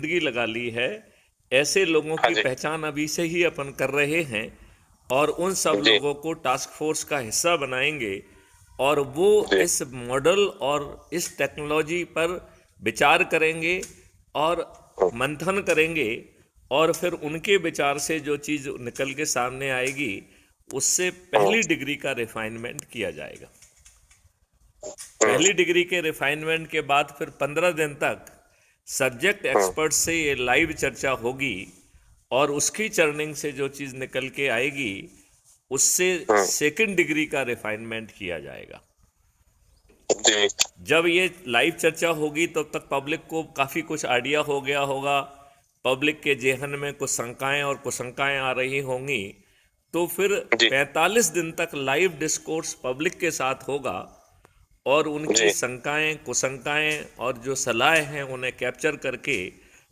जिंदगी लगा ली है, ऐसे लोगों हाँ की जी। पहचान अभी से ही अपन कर रहे हैं और उन सब जी। लोगों को टास्क फोर्स का हिस्सा बनाएंगे और वो जी। इस मॉडल और इस टेक्नोलॉजी पर विचार करेंगे और मंथन करेंगे और फिर उनके विचार से जो चीज़ निकल के सामने आएगी उससे हम्म। पहली डिग्री का रिफाइनमेंट किया जाएगा। हम्म। पहली डिग्री के रिफाइनमेंट के बाद फिर 15 दिन तक सब्जेक्ट हम्म। एक्सपर्ट से ये लाइव चर्चा होगी और उसकी चर्निंग से जो चीज़ निकल के आएगी उससे हम्म। सेकंड डिग्री का रिफाइनमेंट किया जाएगा। जी। जब ये लाइव चर्चा होगी तब तक पब्लिक को काफ़ी कुछ आइडिया हो गया होगा, पब्लिक के जेहन में कुछ शंकाएं और कुशंकाएं आ रही होंगी, तो फिर जी। 45 दिन तक लाइव डिस्कोर्स पब्लिक के साथ होगा और उनकी जी। शंकाएं कुशंकाएं और जो सलाह हैं उन्हें कैप्चर करके